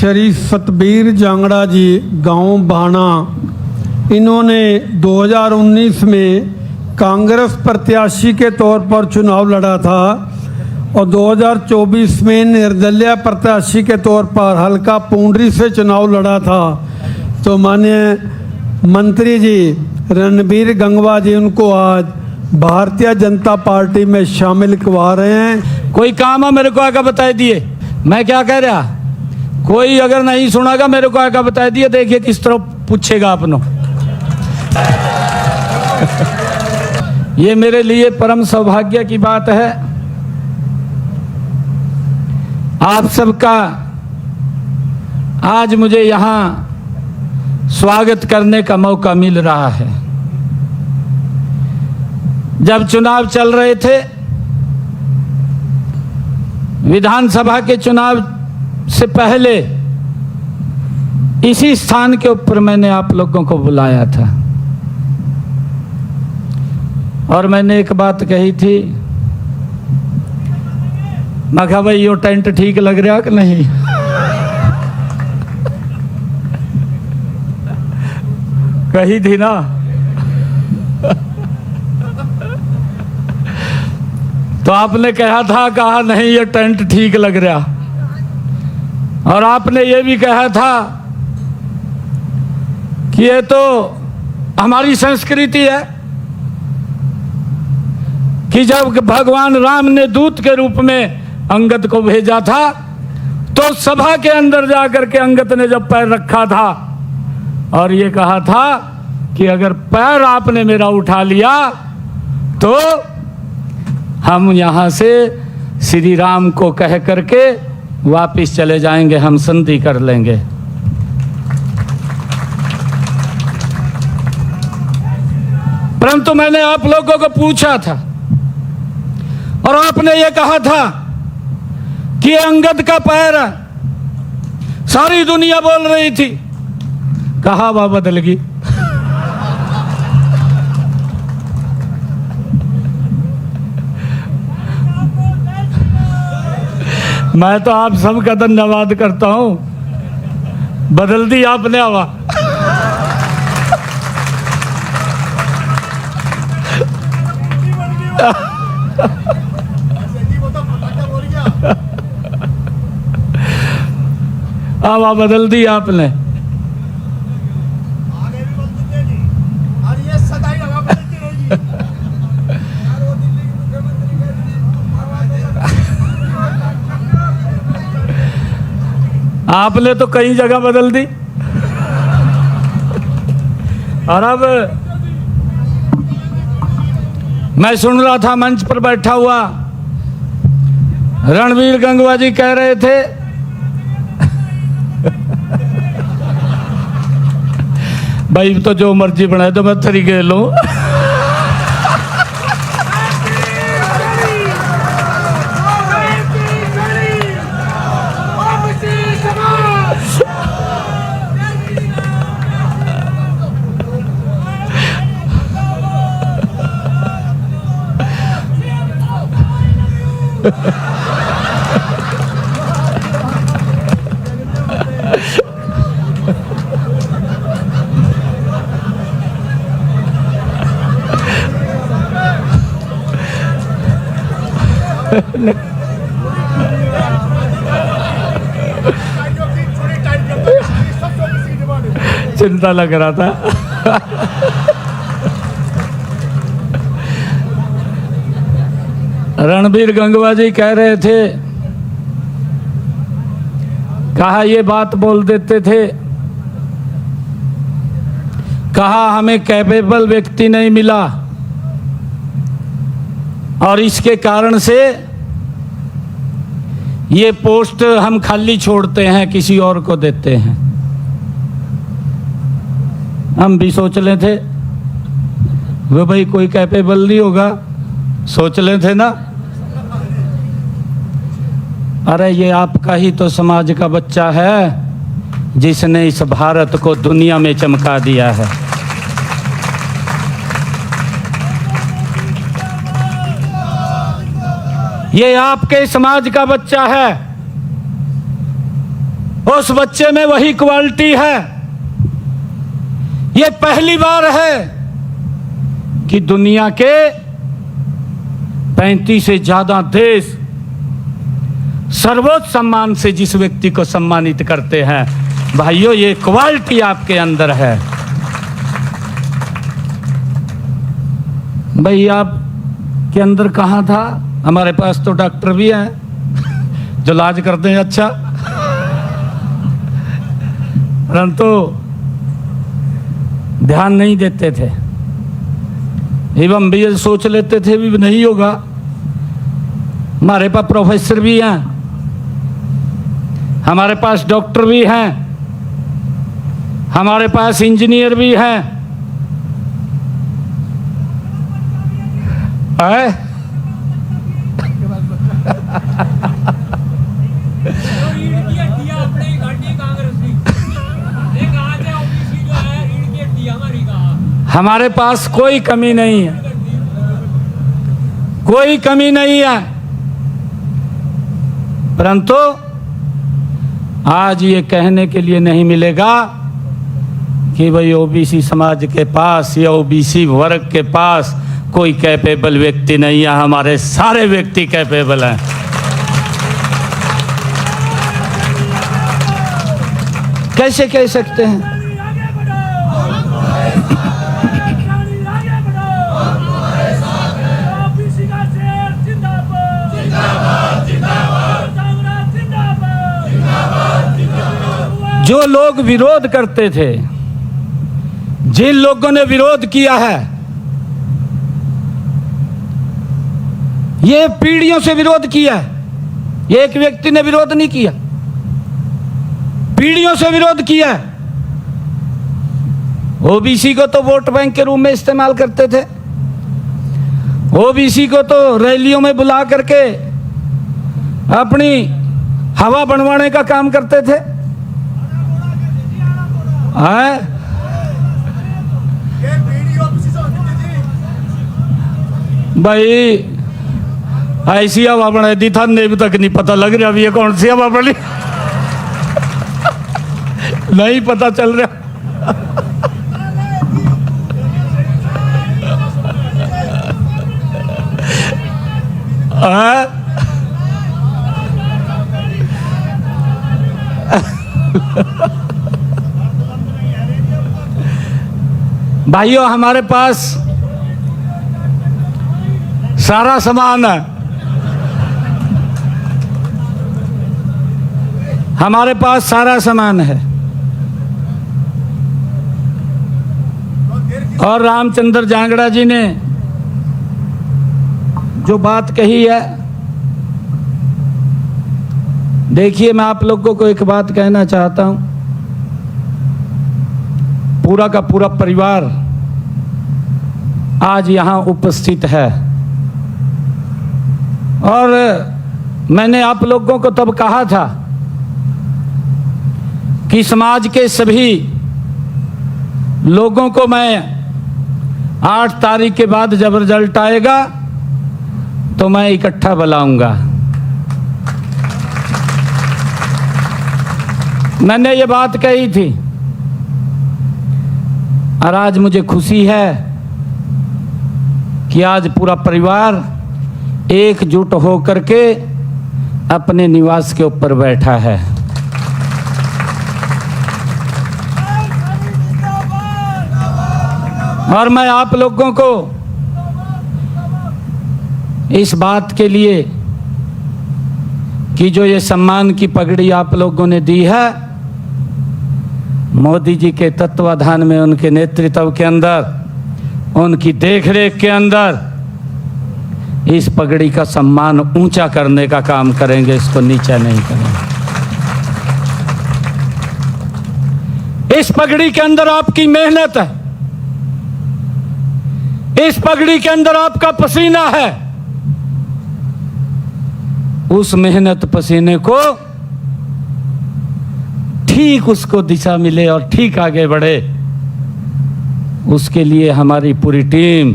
श्री सतबीर जांगड़ा जी गांव बाणा, इन्होंने 2019 में कांग्रेस प्रत्याशी के तौर पर चुनाव लड़ा था और 2024 में निर्दलीय प्रत्याशी के तौर पर हल्का पूंडरी से चुनाव लड़ा था। तो माननीय मंत्री जी रणबीर गंगवा जी उनको आज भारतीय जनता पार्टी में शामिल करवा रहे हैं। कोई काम है मेरे को आकर बता दिए, मैं क्या कह रहा, कोई अगर नहीं सुनागा मेरे को आकर बता दिए। देखिए किस तरह पूछेगा अपनों। ये मेरे लिए परम सौभाग्य की बात है, आप सबका आज मुझे यहाँ स्वागत करने का मौका मिल रहा है। जब चुनाव चल रहे थे, विधानसभा के चुनाव से पहले इसी स्थान के ऊपर मैंने आप लोगों को बुलाया था और मैंने एक बात कही थी, मैं कहा भाई यो टेंट ठीक लग रहा कि नहीं। कही थी ना। तो आपने कहा नहीं ये टेंट ठीक लग रहा। और आपने ये भी कहा था कि ये तो हमारी संस्कृति है कि जब भगवान राम ने दूत के रूप में अंगद को भेजा था तो सभा के अंदर जाकर के अंगद ने जब पैर रखा था और ये कहा था कि अगर पैर आपने मेरा उठा लिया तो हम यहाँ से श्री राम को कह करके वापिस चले जाएंगे, हम संधि कर लेंगे। परंतु मैंने आप लोगों को पूछा था और आपने ये कहा था कि अंगद का पैर है। सारी दुनिया बोल रही थी, कहा वह बदल गई। मैं तो आप सबका धन्यवाद करता हूं, बदल दी आपने हवा। हवा बदल दी आपने। आपने तो कई जगह बदल दी। और अब मैं सुन रहा था मंच पर बैठा हुआ रणबीर गंगवा जी कह रहे थे भाई तो जो मर्जी बनाए तो मैं तरीके लो। चिंता लग रहा था। रणबीर गंगवा जी कह रहे थे, कहा ये बात बोल देते थे, कहा हमें कैपेबल व्यक्ति नहीं मिला और इसके कारण से ये पोस्ट हम खाली छोड़ते हैं, किसी और को देते हैं। हम भी सोच ले थे वो भाई कोई कैपेबल नहीं होगा, सोच ले थे ना। अरे ये आपका ही तो समाज का बच्चा है जिसने इस भारत को दुनिया में चमका दिया है। ये आपके समाज का बच्चा है उस बच्चे में वही क्वालिटी है। ये पहली बार है कि दुनिया के 35 से ज्यादा देश सर्वोच्च सम्मान से जिस व्यक्ति को सम्मानित करते हैं। भाइयों, ये क्वालिटी आपके अंदर है। भाई, आप के अंदर कहाँ था? हमारे पास तो डॉक्टर भी हैं जो इलाज करते हैं अच्छा, परंतु ध्यान नहीं देते थे। एवं भी ये सोच लेते थे भी नहीं होगा। हमारे पास प्रोफेसर भी हैं, हमारे पास डॉक्टर भी हैं, हमारे पास इंजीनियर भी हैं। हमारे पास कोई कमी नहीं है, कोई कमी नहीं है, परंतु आज ये कहने के लिए नहीं मिलेगा कि भाई ओबीसी समाज के पास या ओबीसी वर्ग के पास कोई कैपेबल व्यक्ति नहीं है। हमारे सारे व्यक्ति कैपेबल हैं। कैसे कह सकते हैं? जो लोग विरोध करते थे, जिन लोगों ने विरोध किया है, ये पीढ़ियों से विरोध किया है। ये एक व्यक्ति ने विरोध नहीं किया, पीढ़ियों से विरोध किया है। ओबीसी को तो वोट बैंक के रूप में इस्तेमाल करते थे, ओबीसी को तो रैलियों में बुला करके अपनी हवा बनवाने का काम करते थे। भाई, ऐसी हवा बना दी था, अभी तक नहीं पता लग रहा अभी ये कौन सी हवा बनी नहीं पता चल रहा। भाइयों, हमारे पास सारा सामान है, हमारे पास सारा सामान है। और रामचंद्र जांगड़ा जी ने जो बात कही है, देखिए, मैं आप लोगों को एक बात कहना चाहता हूं। पूरा का पूरा परिवार आज यहां उपस्थित है, और मैंने आप लोगों को तब कहा था कि समाज के सभी लोगों को मैं 8 तारीख के बाद जब रिजल्ट आएगा तो मैं इकट्ठा बुलाऊंगा। मैंने ये बात कही थी, और आज मुझे खुशी है कि आज पूरा परिवार एकजुट होकर के अपने निवास के ऊपर बैठा है। और मैं आप लोगों को इस बात के लिए कि जो ये सम्मान की पगड़ी आप लोगों ने दी है, मोदी जी के तत्वाधान में, उनके नेतृत्व के अंदर, उनकी देखरेख के अंदर इस पगड़ी का सम्मान ऊंचा करने का काम करेंगे, इसको नीचा नहीं करेंगे। इस पगड़ी के अंदर आपकी मेहनत है, इस पगड़ी के अंदर आपका पसीना है। उस मेहनत पसीने को ठीक उसको दिशा मिले और ठीक आगे बढ़े, उसके लिए हमारी पूरी टीम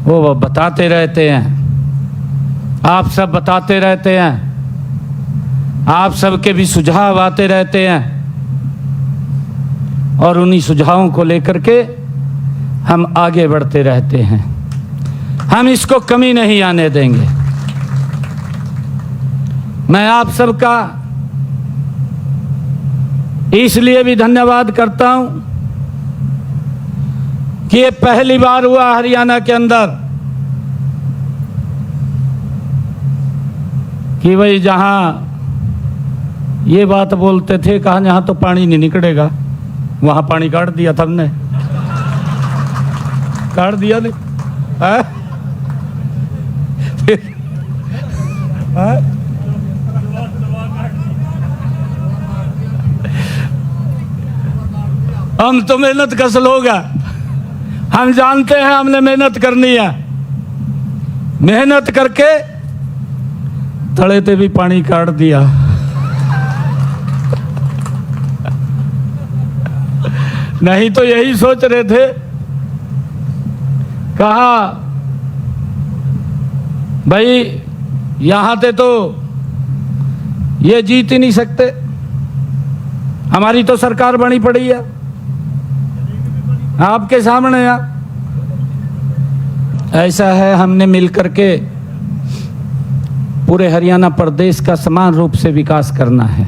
वो बताते रहते हैं, आप सब बताते रहते हैं आप सबके भी सुझाव आते रहते हैं और उन्हीं सुझावों को लेकर के हम आगे बढ़ते रहते हैं। हम इसको कमी नहीं आने देंगे। मैं आप सबका इसलिए भी धन्यवाद करता हूं कि ये पहली बार हुआ हरियाणा के अंदर कि भाई जहां ये बात बोलते थे, कहा यहां तो पानी नहीं निकलेगा, वहां पानी काट दिया था हमने। काट दिया नहीं है? हम तो मेहनत कस लोग हैं, हम जानते हैं हमने मेहनत करनी है। मेहनत करके तले पे भी पानी काट दिया। नहीं तो यही सोच रहे थे, कहा भाई यहां से तो ये जीत ही नहीं सकते, हमारी तो सरकार बनी पड़ी है आपके सामने है। ऐसा है, हमने मिलकर के पूरे हरियाणा प्रदेश का समान रूप से विकास करना है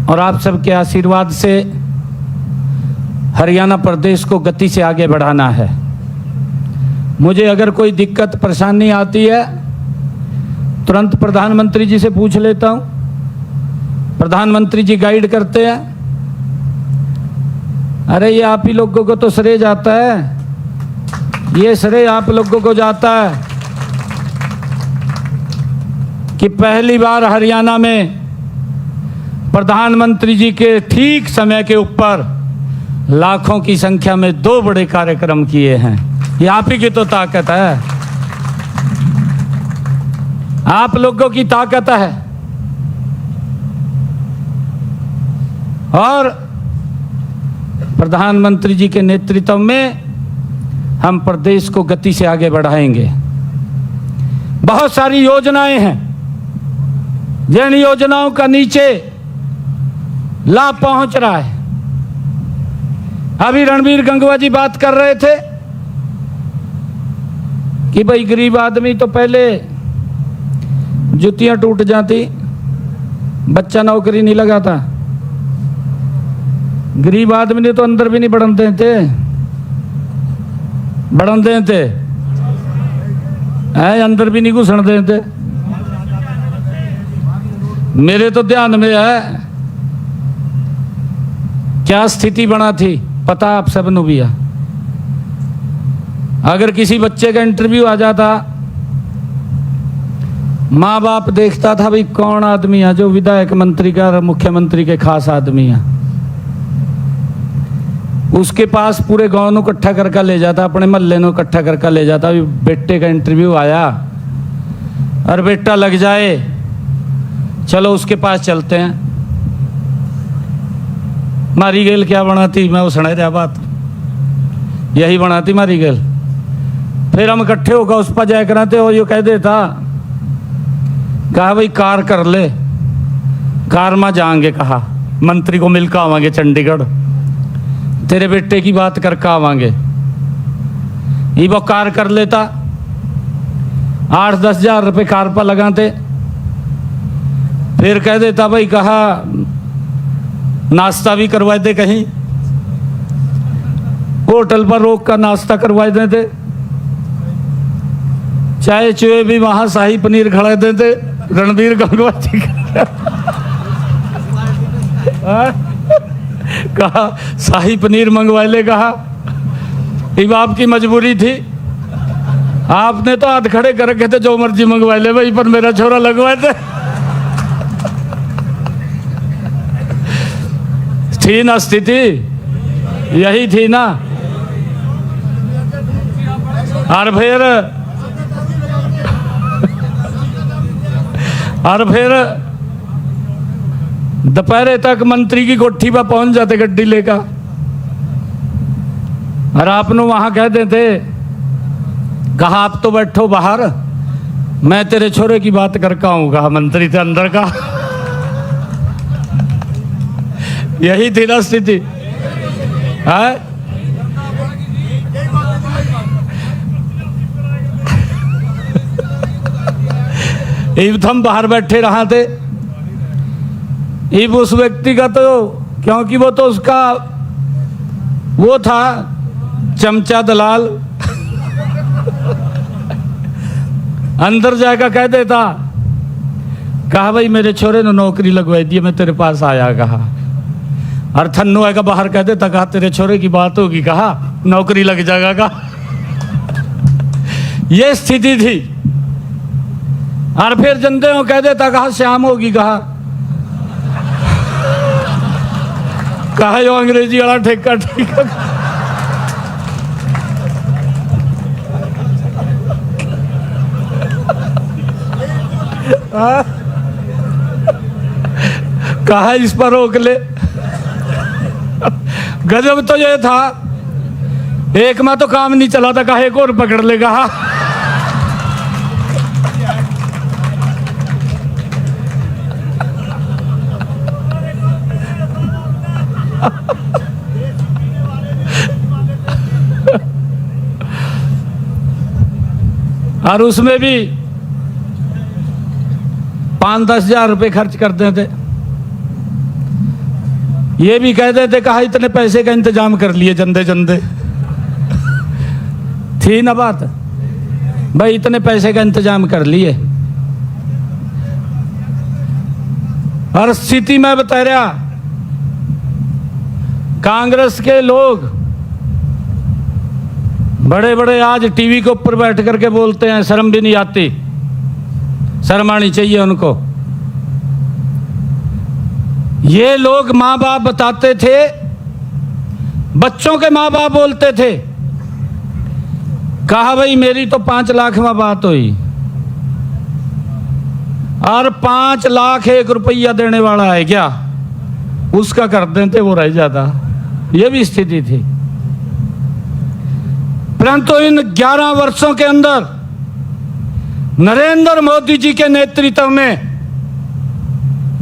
और आप सबके आशीर्वाद से हरियाणा प्रदेश को गति से आगे बढ़ाना है। मुझे अगर कोई दिक्कत परेशानी आती है तुरंत प्रधानमंत्री जी से पूछ लेता हूं, प्रधानमंत्री जी गाइड करते हैं। अरे ये आप ही लोगों को तो श्रेय जाता है, ये श्रेय आप लोगों को जाता है कि पहली बार हरियाणा में प्रधानमंत्री जी के ठीक समय के ऊपर लाखों की संख्या में 2 बड़े कार्यक्रम किए हैं। ये आप ही की तो ताकत है, आप लोगों की ताकत है। और प्रधानमंत्री जी के नेतृत्व में हम प्रदेश को गति से आगे बढ़ाएंगे। बहुत सारी योजनाएं हैं, जिन योजनाओं का नीचे लाभ पहुंच रहा है। अभी रणबीर गंगवा जी बात कर रहे थे कि भाई गरीब आदमी तो पहले जुतियां टूट जाती, बच्चा नौकरी नहीं लगाता। गरीब आदमी ने तो अंदर भी नहीं बढ़न देते, बढ़न देते है, अंदर भी नहीं घुसन देते। मेरे तो ध्यान में है क्या स्थिति बना थी, पता आप सबनों भी है। अगर किसी बच्चे का इंटरव्यू आ जाता, माँ बाप देखता था भाई कौन आदमी है जो विधायक मंत्री का और मुख्यमंत्री के खास आदमी है, उसके पास पूरे गांव को इकट्ठा करके ले जाता, अपने मोहल्ले को इकट्ठा करके ले जाता। बेटे का इंटरव्यू आया और बेटा लग जाए, चलो उसके पास चलते हैं। मारी गेल क्या बनाती, मैं वो सुना रहा बात, यही बनाती मारी गेल। फिर हम इकट्ठे होकर उस पर जाया कराते और यो कह देता, कहा भाई कार कर ले, कार में जाएंगे, कहा मंत्री को मिलकर आवांगे चंडीगढ़, तेरे बेटे की बात करके आवांगे। ये वो कार कर लेता, 8-10 हजार रुपये कार पर लगाते। फिर कह देता भाई कहा नाश्ता भी करवा दे, कहीं होटल पर रोक कर नाश्ता करवा देते, चाय चुए भी वहां शाही पनीर खड़ा देते रणबीर गंगवा जी कहा शाही पनीर मंगवा ले, कहा ये आपकी मजबूरी थी, आपने तो हाथ खड़े कर रखे थे जो मर्जी मंगवा ले भाई, पर मेरा छोरा लगवाए थे। थी ना स्थिति, यही थी ना। और फिर दोपहर तक मंत्री की कोठी पर पहुंच जाते गड्डी लेकर, और आपने वहां कह देते, कहा आप तो बैठो बाहर, मैं तेरे छोरे की बात करका हूँ, कहा मंत्री थे अंदर का। यही थी ना स्थिति है। इब हम बाहर बैठे रहा थे, इब उस व्यक्ति का तो, क्योंकि वो तो उसका वो था चमचा दलाल, अंदर जाएगा कह देता, कहा भाई मेरे छोरे ने नौकरी लगवाई दी, मैं तेरे पास आया, कहा। और थन्नू आएगा बाहर कह देता, कहा तेरे छोरे की बात होगी, कहा नौकरी लग जाएगा, कहा। ये स्थिति थी। और फिर जनते हो कह देता, कहा श्याम होगी, कहा यो अंग्रेजी वाला ठेका ठेका। कहा इस पर रोक ले। गजब तो ये था, एक में तो काम नहीं चला था, कहा एक और पकड़ ले, कहा। और उसमें भी 5-10 हजार रुपये खर्च करते थे। ये भी कह देते, कहा इतने पैसे का इंतजाम कर लिए जंदे जंदे। थी ना बात, भाई इतने पैसे का इंतजाम कर लिए। और स्थिति में बता रहा, कांग्रेस के लोग बड़े बड़े आज टीवी के ऊपर बैठ करके बोलते हैं, शर्म भी नहीं आती, शर्म आनी चाहिए उनको। ये लोग माँ बाप बताते थे, बच्चों के माँ बाप बोलते थे, कहा भाई मेरी तो 5 लाख में बात हुई और 5 लाख 1 रुपया देने वाला है क्या, उसका कर देते वो रह जाता। ये भी स्थिति थी। परंतु इन 11 वर्षों के अंदर नरेंद्र मोदी जी के नेतृत्व में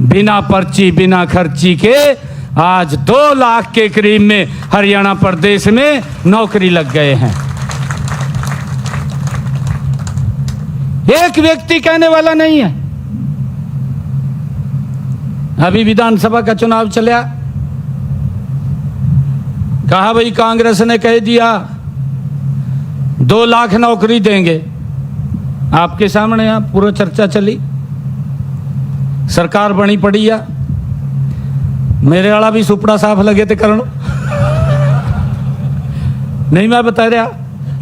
बिना पर्ची बिना खर्ची के आज 2 लाख के करीब में हरियाणा प्रदेश में नौकरी लग गए हैं। एक व्यक्ति कहने वाला नहीं है। अभी विधानसभा का चुनाव चला, कहा भाई कांग्रेस ने कह दिया 2 लाख नौकरी देंगे। आपके सामने यहाँ पूरा चर्चा चली, सरकार बनी पड़ी है। मेरे वाला भी सुपड़ा साफ लगे थे करण, नहीं मैं बता रहा,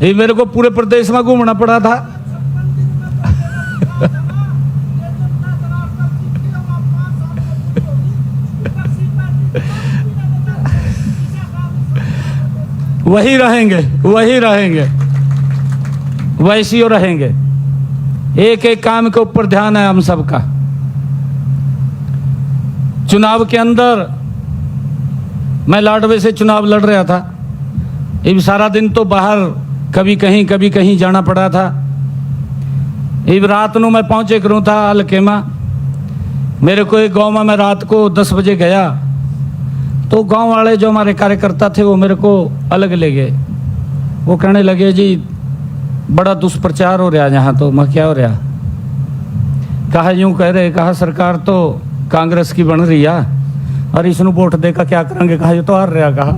ये मेरे को पूरे प्रदेश में घूमना पड़ा था। वही रहेंगे, वही रहेंगे, वैसी ही रहेंगे। एक एक काम के ऊपर ध्यान है हम सबका। चुनाव के अंदर मैं लाडवे से चुनाव लड़ रहा था, अब सारा दिन तो बाहर कभी कहीं जाना पड़ा था। अब रात को मैं पहुंचे करूँ था हल्के में, मेरे को एक गांव में मैं रात को 10 बजे गया तो गांव वाले जो हमारे कार्यकर्ता थे वो मेरे को अलग ले गए। वो कहने लगे जी बड़ा दुष्प्रचार हो रहा यहाँ, तो मैं क्या हो रहा, कहा यूं कह रहे, कहा सरकार तो कांग्रेस की बन रही है और इसनु वोट देकर क्या करेंगे, कहा ये तो हार रहा, कहा।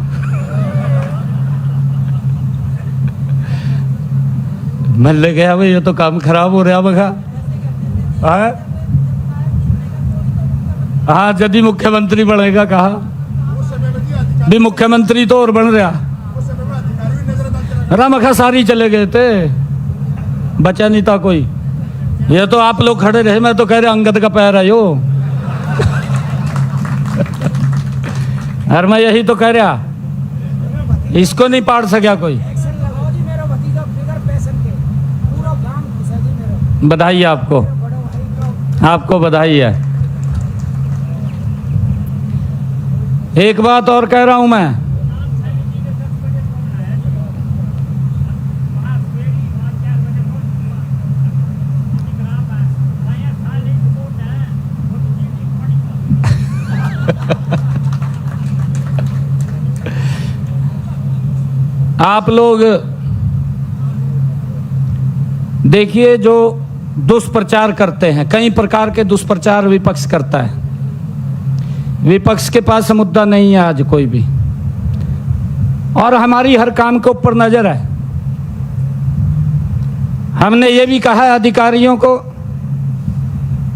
मैं ले गया भाई ये तो काम खराब हो रहा बगा। हाँ यदि मुख्यमंत्री बनेगा, कहा भी मुख्यमंत्री तो और बन रहा, रामखा सारी चले गए थे, बचा नहीं था कोई। ये तो आप लोग खड़े रहे, मैं तो कह रहा अंगद का पैर है यो। और मैं यही तो कह रहा, इसको नहीं पाड़ सका कोई। बधाई आपको, आपको बधाई है। एक बात और कह रहा हूं मैं, आप लोग देखिए, जो दुष्प्रचार करते हैं, कई प्रकार के दुष्प्रचार विपक्ष करता है। विपक्ष के पास मुद्दा नहीं है आज कोई भी, और हमारी हर काम के ऊपर नजर है। हमने ये भी कहा है अधिकारियों को,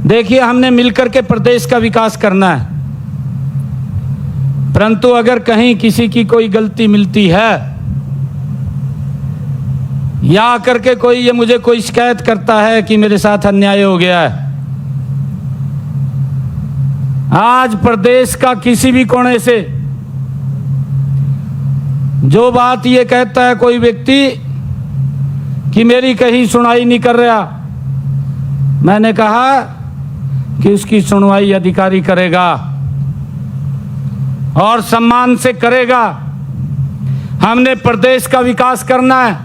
देखिए हमने मिलकर के प्रदेश का विकास करना है, परंतु अगर कहीं किसी की कोई गलती मिलती है या आकर के कोई ये मुझे कोई शिकायत करता है कि मेरे साथ अन्याय हो गया है, आज प्रदेश का किसी भी कोने से जो बात ये कहता है कोई व्यक्ति कि मेरी कहीं सुनवाई नहीं कर रहा, मैंने कहा कि उसकी सुनवाई अधिकारी करेगा और सम्मान से करेगा। हमने प्रदेश का विकास करना है।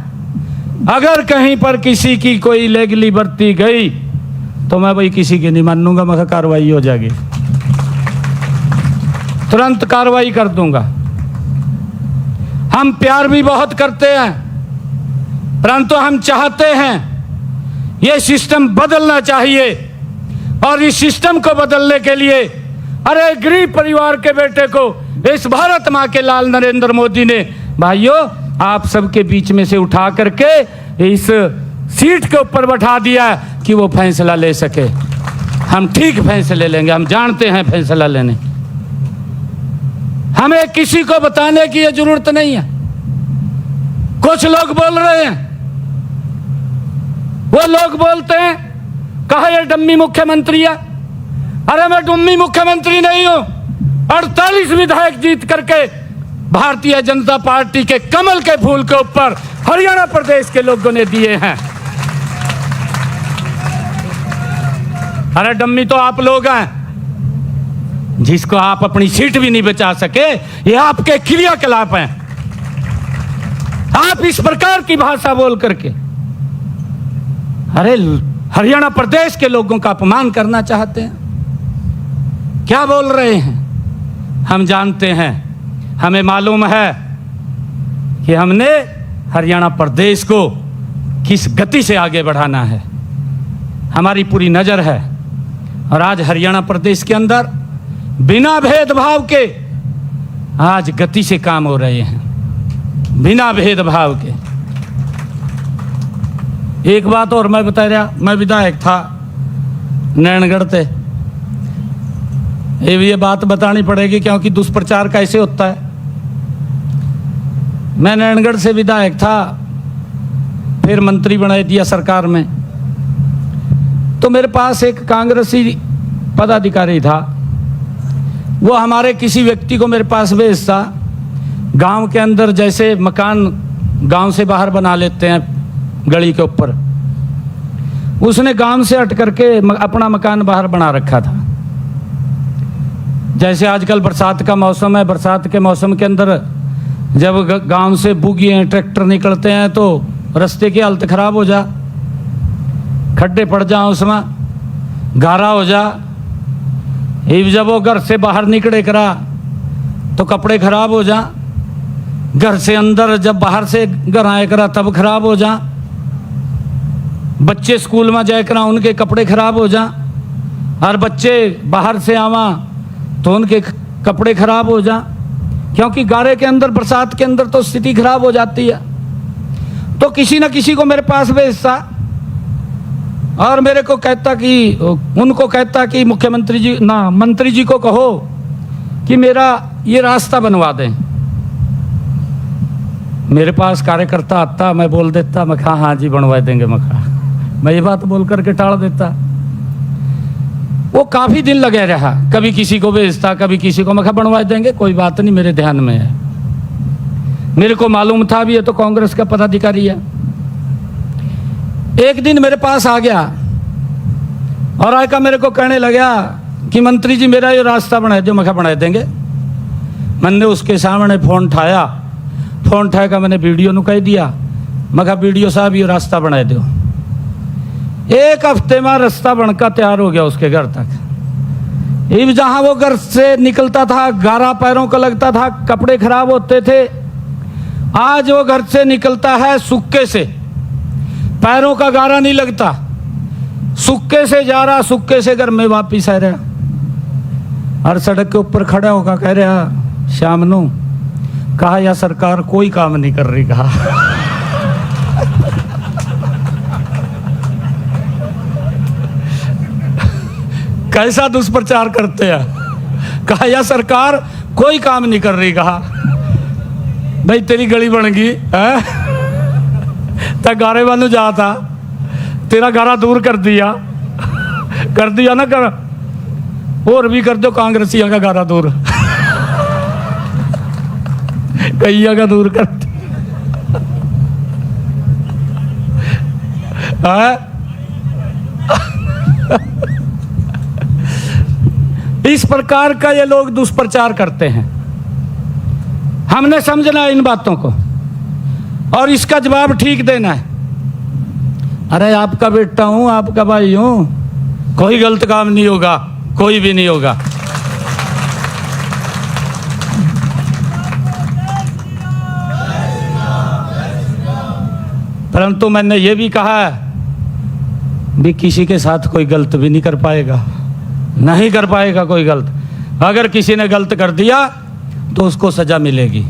अगर कहीं पर किसी की कोई लेगली बरती गई तो मैं भाई किसी की नहीं मानूंगा, मैं कार्रवाई हो जाएगी, तुरंत कार्रवाई कर दूंगा। हम प्यार भी बहुत करते हैं, परंतु हम चाहते हैं ये सिस्टम बदलना चाहिए, और इस सिस्टम को बदलने के लिए अरे गरीब परिवार के बेटे को इस भारत माँ के लाल नरेंद्र मोदी ने भाइयों आप सबके बीच में से उठा करके इस सीट के ऊपर बैठा दिया कि वो फैसला ले सके। हम ठीक फैसले लेंगे, हम जानते हैं फैसला लेने। हमें किसी को बताने की जरूरत नहीं है। कुछ लोग बोल रहे हैं, वो लोग बोलते हैं कहा ये डम्मी मुख्यमंत्री है। अरे मैं डम्मी मुख्यमंत्री नहीं हूं। 48 विधायक जीत करके भारतीय जनता पार्टी के कमल के फूल के ऊपर हरियाणा प्रदेश के लोगों ने दिए हैं। अरे डम्मी तो आप लोग हैं जिसको आप अपनी सीट भी नहीं बचा सके, ये आपके क्रियाकलाप हैं। आप इस प्रकार की भाषा बोल करके अरे हरियाणा प्रदेश के लोगों का अपमान करना चाहते हैं। क्या बोल रहे हैं हम जानते हैं। हमें मालूम है कि हमने हरियाणा प्रदेश को किस गति से आगे बढ़ाना है, हमारी पूरी नज़र है। और आज हरियाणा प्रदेश के अंदर बिना भेदभाव के आज गति से काम हो रहे हैं, बिना भेदभाव के। एक बात और मैं बता रहा, मैं विधायक था नैनगढ़ से, ये बात बतानी पड़ेगी क्योंकि दुष्प्रचार कैसे होता है। मैं नैनगढ़ से विधायक था, फिर मंत्री बना दिया सरकार में। तो मेरे पास एक कांग्रेसी पदाधिकारी था, वो हमारे किसी व्यक्ति को मेरे पास भेजता। गांव के अंदर जैसे मकान गांव से बाहर बना लेते हैं गली के ऊपर, उसने गांव से हट करके अपना मकान बाहर बना रखा था। जैसे आजकल बरसात का मौसम है, बरसात के मौसम के अंदर जब गांव से बुगिए ट्रैक्टर निकलते हैं तो रास्ते की हालत खराब हो जा, खड्डे पड़ जा, उसमें गारा हो जा। जब वो घर से बाहर निकले करा तो कपड़े खराब हो जा, घर से अंदर जब बाहर से घर आए करा तब खराब हो जा, बच्चे स्कूल में जाए करा उनके कपड़े खराब हो जा, और बच्चे बाहर से आवा तो उनके कपड़े खराब हो जा, क्योंकि गारे के अंदर बरसात के अंदर तो स्थिति खराब हो जाती है। तो किसी न किसी को मेरे पास भेजता और मेरे को कहता कि उनको कहता कि मुख्यमंत्री जी ना मंत्री जी को कहो कि मेरा ये रास्ता बनवा दें। मेरे पास कार्यकर्ता आता, मैं बोल देता, मैं कहा हाँ जी बनवा देंगे, मैं ये बात बोल करके टाल देता। वो काफी दिन लगे रहा, कभी किसी को भेजता, कभी किसी को, मैं बनवा देंगे, कोई बात नहीं, मेरे ध्यान में है। मेरे को मालूम था भी ये तो कांग्रेस का पदाधिकारी है। एक दिन मेरे पास आ गया और आकर मेरे को कहने लगा कि मंत्री जी मेरा ये रास्ता बना दो। मैं बना देंगे। मैंने उसके सामने फोन उठाया, फोन उठा कर मैंने वीडियो नु कह दिया, मैं वीडियो साहब ये रास्ता बना दो। एक हफ्ते में रास्ता बनकर तैयार हो गया उसके घर तक। इब जहां वो घर से निकलता था गारा पैरों को लगता था, कपड़े खराब होते थे। आज वो घर से निकलता है सुक्के से, पैरों का गारा नहीं लगता, सुक्के से जा रहा, सुक्के से घर में वापिस आ रहा। और सड़क के ऊपर खड़ा होगा कह रहा शाम नू, कहा या सरकार कोई काम नहीं कर रही, कहा कैसा दुष्प्रचार करते हैं। कहा या सरकार कोई काम नहीं कर रही, कहा भाई तेरी गली बन गई है, तो गारे वालू जा था, तेरा गारा दूर कर दिया ना, कर और भी कर दो कांग्रेसियों का गारा दूर कईया का दूर कर इस प्रकार का ये लोग दुष्प्रचार करते हैं। हमने समझना है इन बातों को और इसका जवाब ठीक देना है। अरे आपका बेटा हूं, आपका भाई हूं, कोई गलत काम नहीं होगा, कोई भी नहीं होगा। परंतु मैंने ये भी कहा है भी किसी के साथ कोई गलत भी नहीं कर पाएगा, नहीं कर पाएगा कोई गलत। अगर किसी ने गलत कर दिया तो उसको सजा मिलेगी।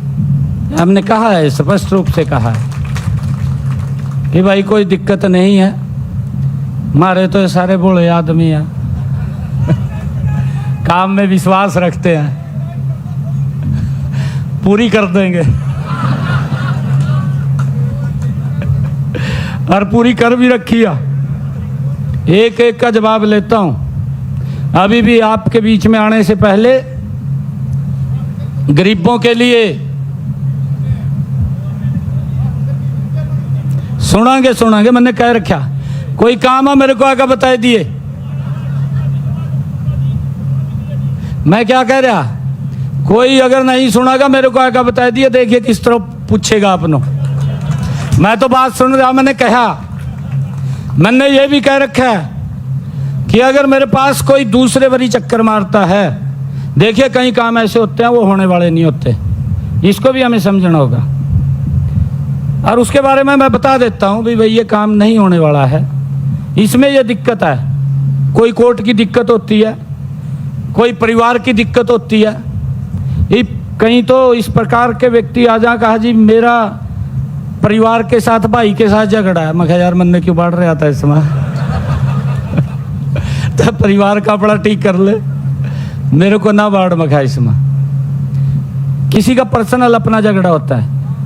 हमने कहा है, स्पष्ट रूप से कहा है कि भाई कोई दिक्कत नहीं है, मारे तो ये सारे बूढ़े आदमी हैं, काम में विश्वास रखते हैं, पूरी कर देंगे और पूरी कर भी रखी है। एक एक का जवाब लेता हूं। अभी भी आपके बीच में आने से पहले गरीबों के लिए सुनांगे मैंने कह रखा, कोई काम है मेरे को आकर बता दिए। मैं क्या कह रहा, कोई अगर नहीं सुनागा मेरे को आकर बता दिए, देखिए किस तरह पूछेगा आपनो। मैं तो बात सुन रहा, मैंने ये भी कह रखा है कि अगर मेरे पास कोई दूसरे बड़ी चक्कर मारता है, देखिए कई काम ऐसे होते हैं वो होने वाले नहीं होते, इसको भी हमें समझना होगा। और उसके बारे में मैं बता देता हूं भी भाई ये काम नहीं होने वाला है, इसमें ये दिक्कत है, कोई कोर्ट की दिक्कत होती है, कोई परिवार की दिक्कत होती है। कहीं तो इस प्रकार के व्यक्ति आ जा, कहा जी मेरा परिवार के साथ भाई के साथ झगड़ा है। मैं कहा यार मन ने क्यों बढ़ रहा था इसमें तो परिवार का अपना ठीक कर ले, मेरे को ना बाढ़ मखा इसमें। किसी का पर्सनल अपना झगड़ा होता है,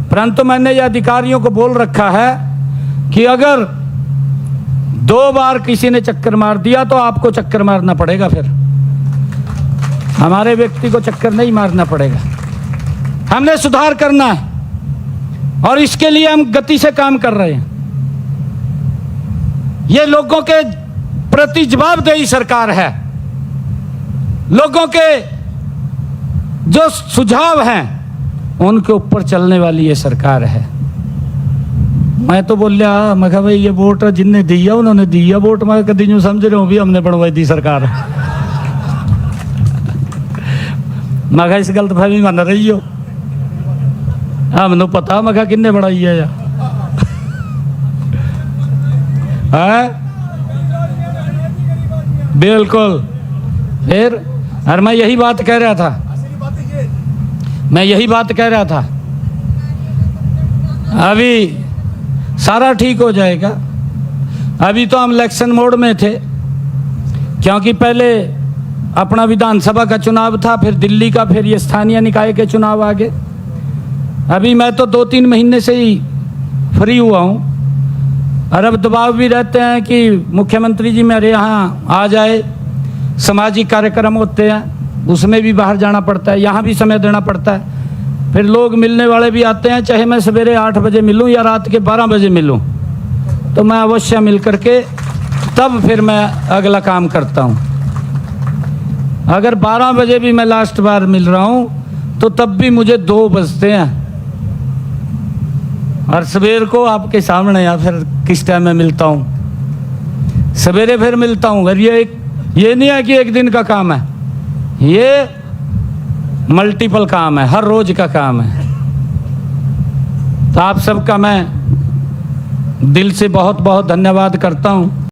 परंतु मैंने ये अधिकारियों को बोल रखा है कि अगर 2 बार किसी ने चक्कर मार दिया तो आपको चक्कर मारना पड़ेगा, फिर हमारे व्यक्ति को चक्कर नहीं मारना पड़ेगा। हमने सुधार करना है और इसके लिए हम गति से काम कर रहे हैं। ये लोगों के प्रति जवाबदेही सरकार है, लोगों के जो सुझाव हैं उनके ऊपर चलने वाली ये सरकार है। मैं तो बोल रहा, मैं कहा भाई ये वोट जिनने दिया उन्होंने दिया वोट, मैं कभी यूं समझ रहा हूं भी हमने बनवाई दी सरकार। मैं कहा इस गलतफहमी बन रही हो, हमने पता मैं कहा किन्ने बढ़ाई है या बिल्कुल। फिर और मैं यही बात कह रहा था, अभी सारा ठीक हो जाएगा। अभी तो हम इलेक्शन मोड में थे, क्योंकि पहले अपना विधानसभा का चुनाव था, फिर दिल्ली का, फिर ये स्थानीय निकाय के चुनाव आ गए। अभी मैं तो 2-3 महीने से ही फ्री हुआ हूँ और अब दबाव भी रहते हैं कि मुख्यमंत्री जी मेरे यहाँ आ जाए, सामाजिक कार्यक्रम होते हैं उसमें भी बाहर जाना पड़ता है, यहाँ भी समय देना पड़ता है। फिर लोग मिलने वाले भी आते हैं, चाहे मैं सवेरे 8 बजे मिलूँ या रात के 12 बजे मिलूँ, तो मैं अवश्य मिल करके तब फिर मैं अगला काम करता हूँ। अगर 12 बजे भी मैं लास्ट बार मिल रहा हूँ तो तब भी मुझे 2 बजते हैं, और सवेर को आपके सामने या फिर किस टाइम में मिलता हूँ, सवेरे फिर मिलता हूँ। अगर ये नहीं है कि एक दिन का काम है, ये मल्टीपल काम है, हर रोज का काम है। तो आप सबका मैं दिल से बहुत बहुत धन्यवाद करता हूँ।